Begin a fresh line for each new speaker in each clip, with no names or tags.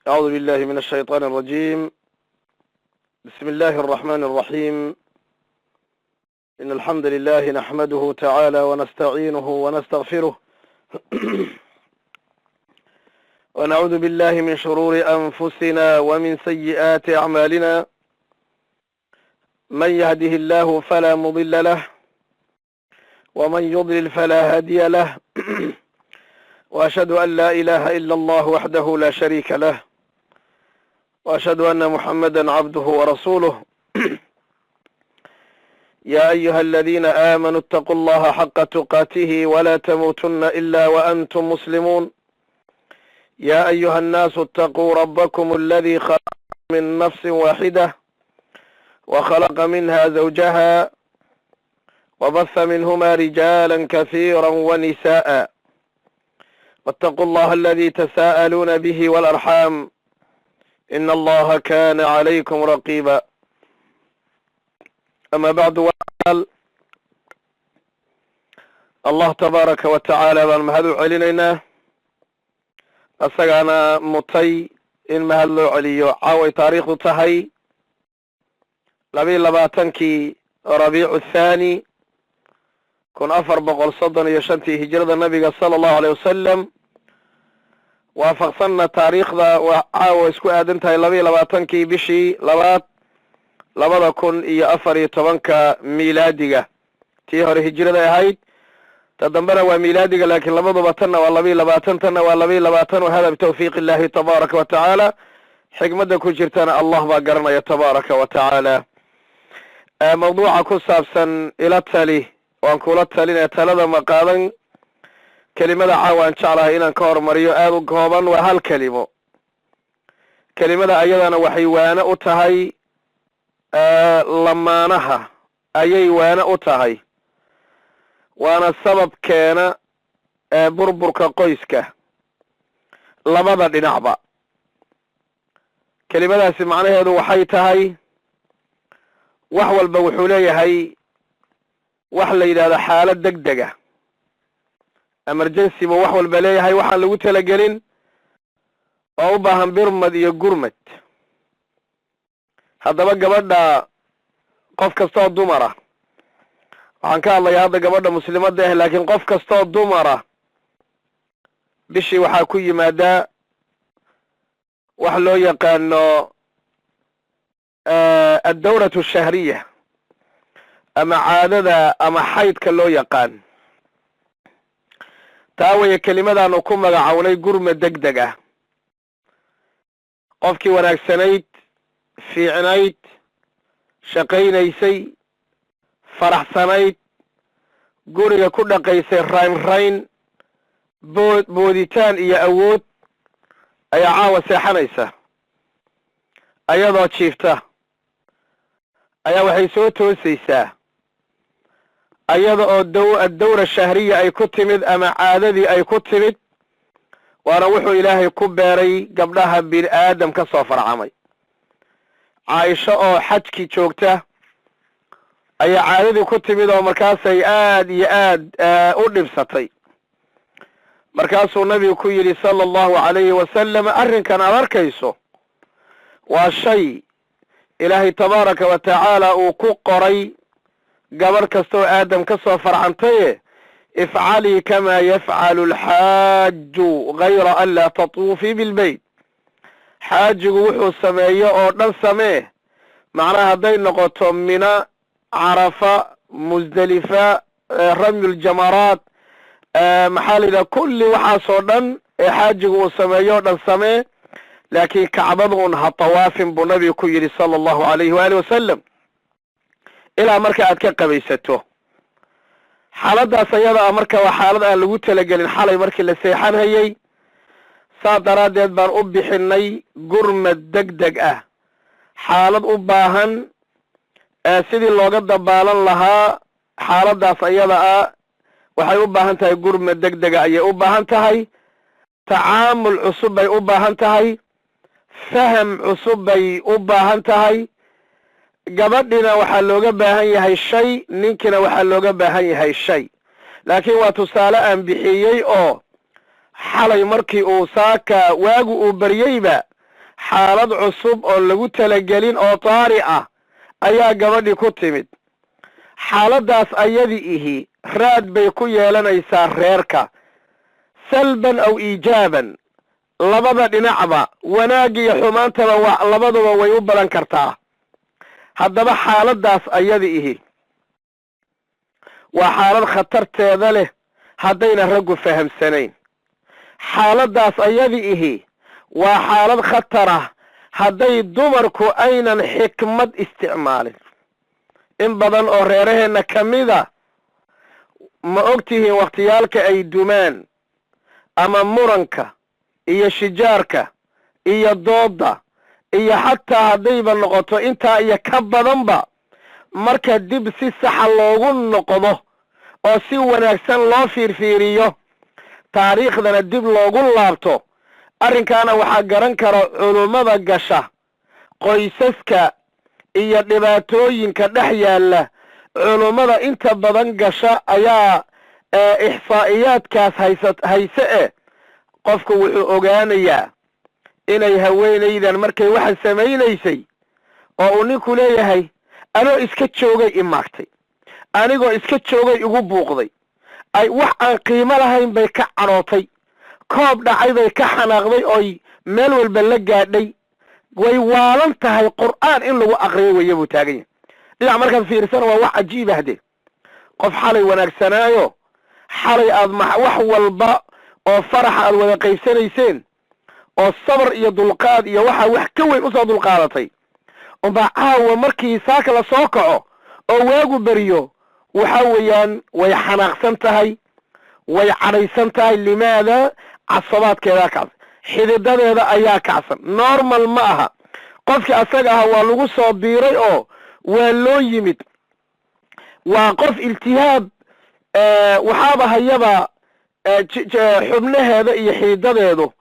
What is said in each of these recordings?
أعوذ بالله من الشيطان الرجيم. بسم الله الرحمن الرحيم. إن الحمد لله نحمده تعالى ونستعينه ونستغفره ونعوذ بالله من شرور أنفسنا ومن سيئات أعمالنا. من يهده الله فلا مضل له ومن يضلل فلا هادي له وأشهد أن لا إله إلا الله وحده لا شريك له وأشهد أن محمدا عبده ورسوله. يا أيها الذين آمنوا اتقوا الله حق تقاته ولا تموتن إلا وأنتم مسلمون. يا أيها الناس اتقوا ربكم الذي خلق من نفس واحدة وخلق منها زوجها وبث منهما رجالا كثيرا ونساء واتقوا الله الذي تساءلون به والأرحام إن الله كان عليكم رقيبا. أما بعد وقال الله تبارك وتعالى بالمهد علينا أسقنا مطي إن مهد عليو عاوي تاريخ تهي لباتنكي ربيع الثاني كن أفر بقول صدن يشنتي هجرة النبي صلى الله عليه وسلم waafaqsanna taariikhda caawa isku aadan tahay 22 bishii labaad 2014 miilaadiga. tii hore hijrada ahayd ta dambena waa miilaadiga, laakiin labaduba tanna waa 22 tanna waa 22 wahada bitawfiiq illahi tabaaraka wa tacaala. xigmadda ku jirtana allah baa garanaya tabaaraka wa tacaala. mawduuca ku saabsan ila tali waan kula talinaya talada ma qaadan. kelimada caawaan jeclahay inaan ka hormariyo aad u kooban waa hal kelimo. kelimada ayadana waxay waana u tahay lamaanaha ayay waana u tahay, waana sababkeena burburka qoyska labada dhinacba. kelimadaasi macnaheedu waxay tahay wax walba wuxuu leeyahay wax la yidhaahdo xaalad degdega, emergency buu wax walba leeyahay, waxaan lagu talagelin oo u baahan birmad iyo gurmad. haddaba gabadha qof kastoo dumara, waxaan ka hadlayaa hadda gabadha muslimadda ah, laakiin qof kastoo dumara bishii waxaa ku yimaadaa wax loo yaqaano addawratu shahriya ama caadada ama xaydka loo yaqaan. taa waya kelimadaanu ku magacawnay gurmad degdeg ah. qofkii wanaagsanayd, fiicnayd, shaqaynaysay, faraxsanayd, guriga ku dhaqaysay raynrayn, booditaan iyo awood ayaa caawa seexanaysa. ayadoo jiifta ayaa waxay soo toosaysaa ayada oo dawra shahriya ay ku timid ama caadadii ay ku timid, waana wuxuu ilaahay ku beeray gabdhaha bini aadam ka soo farcamay. caaisho oo xajki joogta ayaa caadadii ku timid oo markaasay aad iyo aad u dhibsatay. markaasuu nabigu ku yidhi sala allahu calayhi wasalam, arrinkan aad arkayso waa shay ilaahay tabaaraka wa tacaala uu ku qoray gabar kastoo aadam ka soo farcantaye, ifcalii kamaa yafcalu alxaaju gayra an laa tatuufii bilbeyt. xaajigu wuxuu sameeyo oo dhan samee. macnaha hadday noqoto mina, carafa, musdelifa, ramyuljamaraat, maxaa la yidhaha kulli waxaasoo dhan ee xaajigu uu sameeyo o dhan samee, laakiin kacbada un ha tawaafin buu nabigu ku yidhi sala allahu calayhi waali wasalam ilaa marka aad ka qabaysato. xaaladaas ayada ah marka waa xaalad aan lagu talagelin xalay markii la seexan hayay. saas daraaddeed baan u bixinay gurmad degdeg ah. xaalad u baahan sidii looga dabaalan lahaa xaaladaas ayada ah waxay u baahan tahay gurmad degdega ayay u baahan tahay. tacaamul cusub bay u baahan tahay, faham cusub bay u baahan tahay. gabadhina waxaa looga baahan yahay shay, ninkina waxaa looga baahan yahay shay. laakiin waa tusaale aan bixiyey oo xalay markii uu saaka waagu uu baryeyba xaalad cusub oo lagu talagelin oo taari ah ayaa gabadhii ku timid. xaaladaas ayadii ihi raad bay ku yeelanaysaa reerka salban aw iijaaban, labada dhinacba wanaag iyo xumaantaba labaduba way u badan kartaa. haddaba xaaladaas ayadii ihi waa xaalad khatarteeda leh haddayna raggu fahamsanayn. xaaladaas ayadii ihi waa xaalad khatar ah hadday dumarku aynan xikmad isticmaalin. in badan oo reeraheenna ka mida ma ogtihiin wakhtiyaalka ay dumaan ama muranka iyo shijaarka iyo doodda iyo xataa haddayba noqoto intaa iyo ka badanba, marka dib si saxa loogu noqdo oo si wanaagsan loo fiirfiiriyo taariikhdana dib loogu laabto, arrinkaana waxaa garan kara culummada gasha qoysaska iyo dhibaatooyinka dhex yaalla. culummada inta badan gasha ayaa ixsaa'iyaadkaas hayse qofku wuxuu ogaanayaa inay haweenaydan markay waxa samaynaysay oo uu ninku leeyahay anoo iska joogay imaagtay, anigoo iska joogay igu buuqday, ay wax aan qiimo lahayn bay ka cadhootay, koob dhacay bay ka xanaaqday ooy meel walba la gaadhay, way waalan tahay qur'aan in lagu aqriyo weeye buu taagan yahay. dhinac markaad fiirsana waa wax cajiib ahde. qof xalay wanaagsanaayo xalay aad wax walba oo faraxa aad wada qaybsanayseen oo sabar iyo dulqaad iyo waxa wax ka weyn usoo dulqaadatay, unbaa caawa markii saaka la soo kaco oo waagu beriyo waxa weeyaan way xanaaqsan tahay, way cadhaysan tahay. limaada? casabaadkeedaa kacsan, xididadeeda ayaa kacsan. normal ma aha. qofkii asaga aha waa lagu soo biiray oo waa loo yimid, waa qof iltihaab waxaaba hayaba xubnaheeda iyo xididadeedu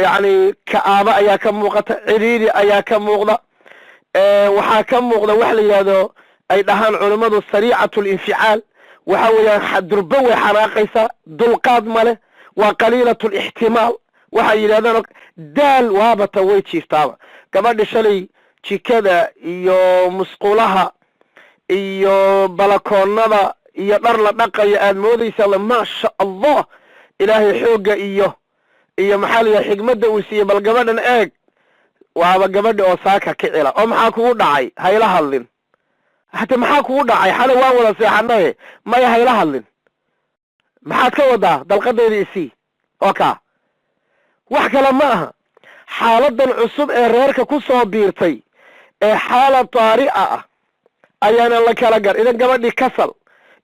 yacni ka'aaba ayaa ka muuqata, ciriiri ayaa ka muuqda, waxaa ka muuqda wax la yidhahdo ay dhahaan culummadu sariicatu linficaal. waxa weeyaan durba way xanaaqaysaa, dulqaad male, waa qaliilatu lixtimaal. waxay yidhahdaan daal waabata way jiiftaaba. gabadhi shalay jikada iyo musqulaha iyo balakoonada iyo dhar la dhaqaya aad moodaysaa maasha allah ilaahay xoogga iyo maxaa la yidhaha xigmadda uu siiyey. bal gabadhan eeg, waaba gabadhi oo saaka kicila. oo maxaa kugu dhacay? hayla hadlin. hata maxaa kugu dhacay? xalay waan wada seexanaye maya hayla hadlin. maxaad ka wadaa? dalqadeeda isii. oka wax kale ma aha. xaaladan cusub ee reerka ku soo biirtay ee xaalad taari'a ah ayaana la kala gar. idan gabadhii kasal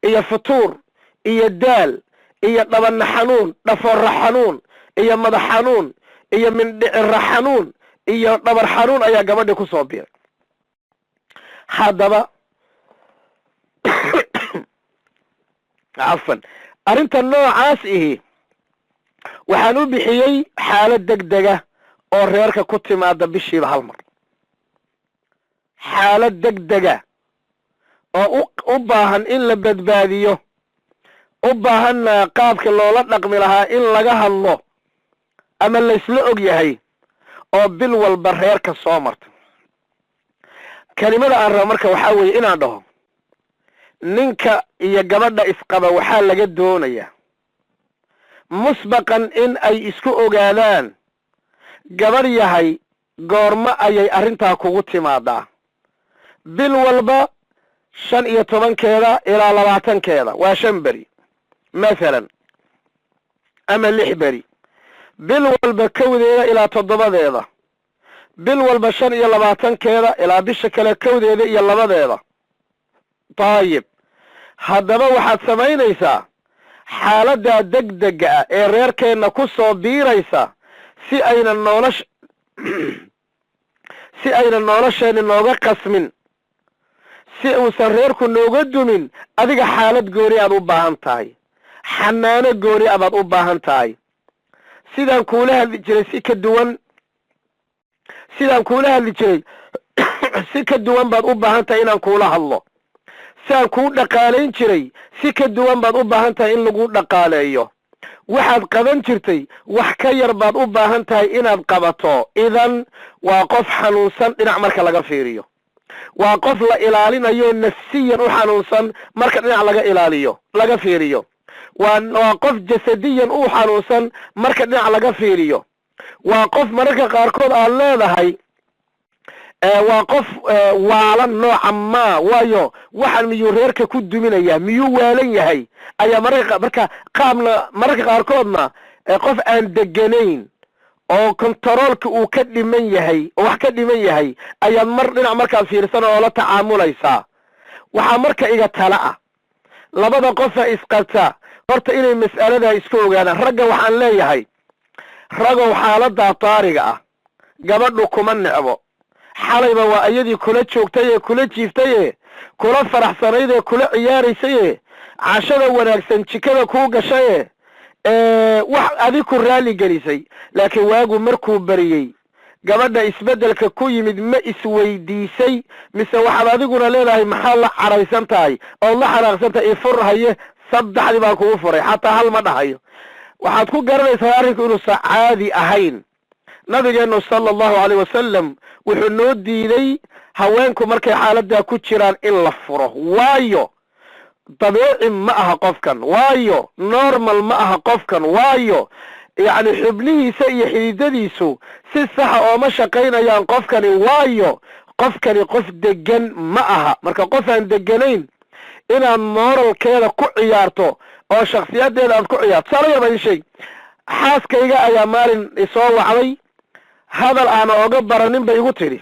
iyo futuur iyo daal iyo dhabanna xanuun, dhafoorra xanuun iyo madax xanuun iyo mindhicirra xanuun iyo dhabar xanuun ayaa gabadhii ku soo biiray. haddaba cafan, arrinta noocaas ihi waxaan u bixiyey xaalad degdega oo reerka ku timaada bishiiba hal mar. xaalad degdega oo u baahan in la badbaadiyo, u baahanna qaabka loola dhaqmi lahaa in laga hadlo ama laysla og yahay, oo bil walba reerka soo marta. kelimada aan rabo marka waxaa weeye inaan dhaho ninka iyo gabadha isqaba waxaa laga doonayaa musbaqan in ay isku ogaadaan gabar yahay goorma ayay arrintaa kugu timaadaa. bil walba 15 ilaa 20 waa 5 beri maalan, ama 6 beri. bil walba 1 ilaa 7 bil walba 25 ilaa bisha kale 1 iyo 2. taayib, haddaba waxaad samaynaysaa xaaladda degdega ah ee reerkeenna ku soo biiraysa si aynan nolosheenni nooga qasmin, si uusan reerku nooga dumin. adiga xaalad gooni aad u baahan tahay, xanaano gooni abaad u baahan tahay. sidaan kuula hadli jiray si ka duwan baad u baahan tahay inaan kuula hadlo. sidaan kuu dhaqaalayn jiray si ka duwan baad u baahan tahay in lagu dhaqaaleeyo. waxaad qaban jirtay wax ka yar baad u baahan tahay inaad qabato. idan waa qof xanuunsan dhinac marka laga fiiriyo, waa qof la ilaalinayo nafsiyan u xanuunsan marka dhinac laga fiiriyo, waa qof jasadiyan u xanuunsan marka dhinac laga fiiriyo, waa qof mararka qaarkood aad leedahay waa qof waalan nooca ma. waayo waxaan miyuu reerka ku duminaya, miyuu waalan yahay ayaa marka qaarkoodna qof aan deganayn oo kontaroolka uu ka dhiman yahay oo wax ka dhiman yahay ayaad mar dhinac markaad fiirsan oo la tacaamulaysaa. waxaa marka iga tala ah labada qofa isqabta horta inay mas'alada isku ogaadaan. ragga waxaan leeyahay, ragow xaalada taariga ah gabadhu kuma necbo. xalayba waa iyadii kula joogtay ee kula jiiftay ee kula faraxsanayd ee kula ciyaaraysay ee cashada wanaagsan jikada kuu gashay ee wax adig ku raali gelisay. laakiin waagu markuu bariyey gabadha isbeddelka ku yimid ma isweydiisay mise waxaad adiguna leedahay maxaa la caraysan tahay oo la xanaaqsan tahay ifur haye saddexdii baan kugu furay, xataa hal ma dhahayo. waxaad ku garanaysaa arrinku inuusan caadi ahayn. nabigeenu sala allahu calayh wasalam wuxuu noo diiday haweenku markay xaaladdaa ku jiraan in la furo. waayo dabiici ma aha qofkan, waayo normal ma aha qofkan, waayo yacni xubnihiisa iyo xididadiisu si saxa ooma shaqaynayaan qofkani, waayo qofkani qof degan ma aha. marka qof aan deganayn inaad moralkeeda ku ciyaarto oo shakhsiyadeeda aad ku ciyaarto. tusaale yar baa ii sheeg, xaaskayga ayaa maalin isoo wacday, hadal aana oga baranin bay igu tidhi.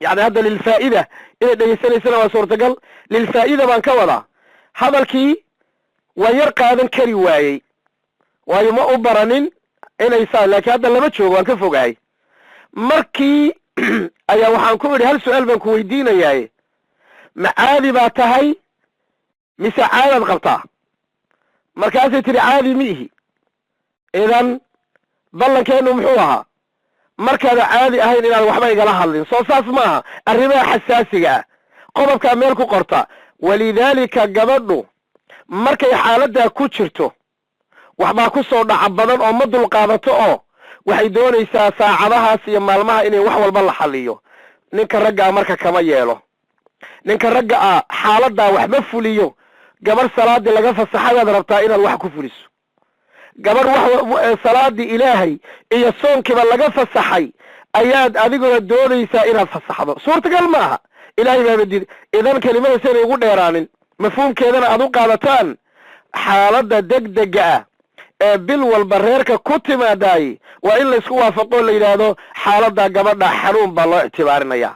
yacni hadda lilfaa'ida inay dhegaysanaysana waa suurtagal, lilfaa'ida baan ka wadaa. hadalkii waa yar qaadan kari waayey, waayo ma u baranin inaysaa, laakiin hadda lama joogo, waan ka fogahay. markii ayaa waxaan ku idhi hal su-aal baan ku weydiinayaaye, ma caadi baa tahay mise caadaad qabtaa? markaasay tidhi caadi mi ihi. idan ballankeenu muxuu ahaa? markaada caadi ahayn inaad waxba igala hadlin. soo saas ma aha arrimaha xasaasiga ah, qodobkaa meel ku qorta. walidaalika gabadhu markay xaaladdaa ku jirto waxbaa ku soo dhaca badan oo ma dulqaadato oo waxay doonaysaa saacadahaas iyo maalmaha inay wax walba la xalliyo. ninka ragga ah marka kama yeelo. ninka ragga ah xaaladdaa waxma fuliyo. gabarh salaadii laga fasaxayaad rabtaa inaad wax ku fuliso. gabarh salaadii ilaahay iyo soonkiiba laga fasaxay ayaad adiguna doonaysaa inaad fasaxdo. suurtagal ma aha, ilaahay baaba diiday. idan kelimada si inay ugu dheeraanin, mafhuumkeedana aad u qaadataan. xaaladda degdega ah ee bil walba reerka ku timaadaay waa in laysku waafaqo la yidhaahdo xaaladda gabadha xanuun baa loo ictibaarinaya.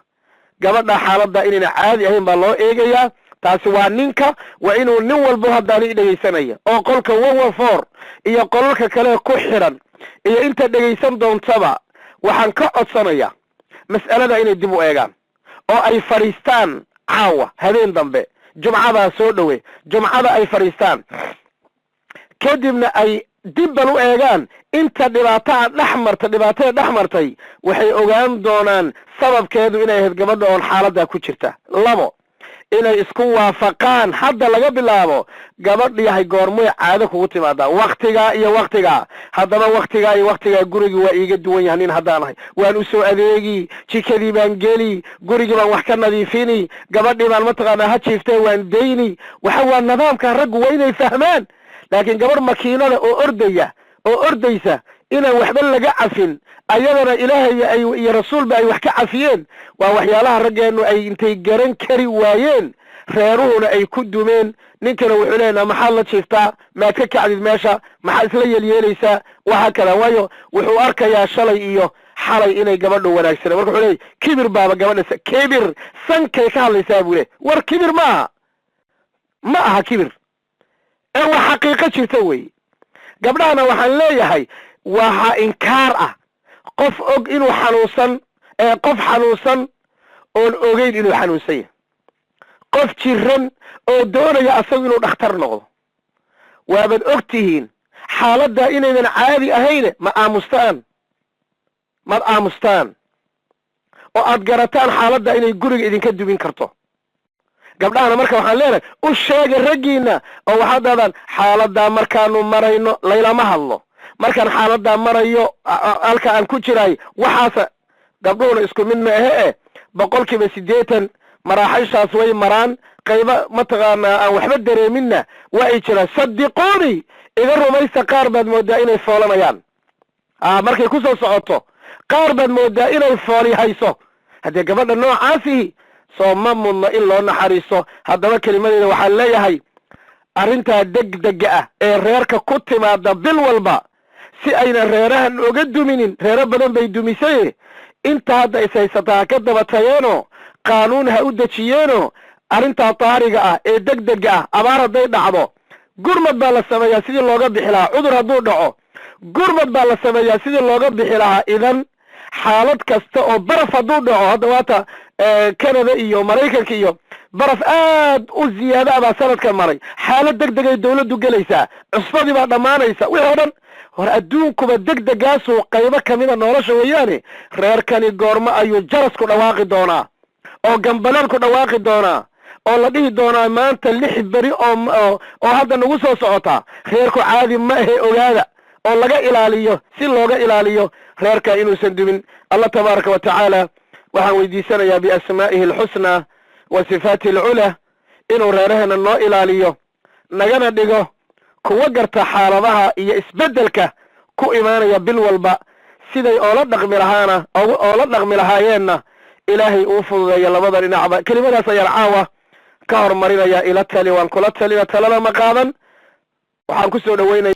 gabadha xaaladda inayna caadi ahayn baa loo eegayaa. taasi waa ninka, waa inuu nin walbo haddaani i dhegaysanaya oo qolka 114 iyo qolalka kale ku xiran iyo inta dhegaysan doontaba waxaan ka codsanayaa mas'alada inay dib u eegaan oo ay fadhiistaan. caawa habeen dambe jumcadaa soo dhowe, jumcada ay fadhiistaan, kadibna ay dibbal u eegaan inta dhibaatada dhex martay. waxay ogaan doonaan sababkeedu inay ahayd gabadha oon xaaladdaa ku jirta. 2 inay isku waafaqaan hadda laga bilaabo gabadh yahay goormay caado kugu timaadaa, waktigaa iyo waktigaa. haddaba waktigaa iyo waktigaa gurigii waa iiga duwan yahay. nin haddaan ahay waan usoo adeegi, jikadii baan geli, gurigii baan wax ka nadiifini, gabadhii baan mataqaanaa ha jiiftee waan dayni. waxa waa nidaamka raggu waa inay fahmaan. laakiin gabadh makiinada oo ordaysa inaan waxba laga cafin, ayadana ilaahay iyo rasuulba ay wax ka cafiyeen, waa waxyaalaha raggeenu ay intay garan kari waayeen reeruhuna ay ku dumeen. ninkana wuxuu leenaha maxaad la jiiftaa, maad ka kacdid meesha, maxaad isla yeelyeelaysaa, waxa kada. waayo wuxuu arkayaa shalay iyo xalay inay gabadhu wanaagsana. marka wuxuu leeyahy kibir baaba gabadha, kibir sankay ka hadlaysaa buu le. war kibir ma aha kibir, ee waa xaqiiqo jirta wey. gabdhahana waxaan leeyahay waxa inkaar ah qof og inuu xanuunsan, qof xanuunsan oon ogeyn inuu xanuunsan yahay, qof jiran oo doonaya asagu inuu dhakhtar noqdo. waabad og tihiin xaaladdaa inaydan caadi ahayne mad aamustaan oo aad garataan xaaladdaa inay guriga idinka dubin karto. gabdhahana marka waxaan leenahay u sheega raggiina oo waxaad dhahdaan xaaladaa markaanu marayno laylama hadlo markaan xaaladaa marayo halka aan ku jiraay waxaas gabdhuhuna isku mid ma ahe 80% maraaxishaas way maraan qayba mataqaanaa aan waxba dareeminna way jiraan sadiqooni iga rumaysta qaar baad moodaa inay foolanayaan markay ku soo socoto qaar baad moodaa inay fooli hayso haddii gabadha noocaasi soo ma mudna in loo naxariiso haddaba kelimadeeda waxaan leeyahay arrintaa degdega ah ee reerka ku timaada bil walba si ayna reerahan oga duminin reero badan bay dumisay inta hadda is haysataa ka daba tageeno qaanuun ha u dejiyeeno arrintaa taariga ah ee degdega ah abaar hadday dhacdo gurmad baa la sameeyaa sidii looga bixi lahaa cudur hadduu dhaco gurmad baa la sameeyaa sidii looga bixi lahaa idan xaalad kasta oo baraf hadduu dhaco hadda waata Canada iyo Maraykanka iyo baraf aad u ziyaada baa sanadkan maray xaalad degdegay dawladdu gelaysaa cusbadii baa dhamaanaysa wixii dhan hor adduunkuba degdegaasu qaybo kamida nolosha weeyaane reerkani goorma ayuu jaras ku dhawaaqi doonaa oo gambalan ku dhawaaqi doonaa oo la dhihi doonaa maanta 6 bari oo hadda nagu soo socota reerku caadi ma ahe ogaada oo laga ilaaliyo si looga ilaaliyo reerka inuusan dumin Allah tabaaraka wa tacaala waxaan weydiisanayaa bi asmaa'ihi alxusna wa sifaatihi alcula inuu reerahana noo ilaaliyo nagana dhigo kuwa garta xaaladaha iyo isbedelka ku imaanaya bil walba siday oola dhaqmi lahaayeenna ilaahay uu fududeeyo labada dhinacba kelimadaas ayaan caawa ka hormarinaya ila tali waan kula talina talada ma qaadan waxaan ku soo dhaweynaya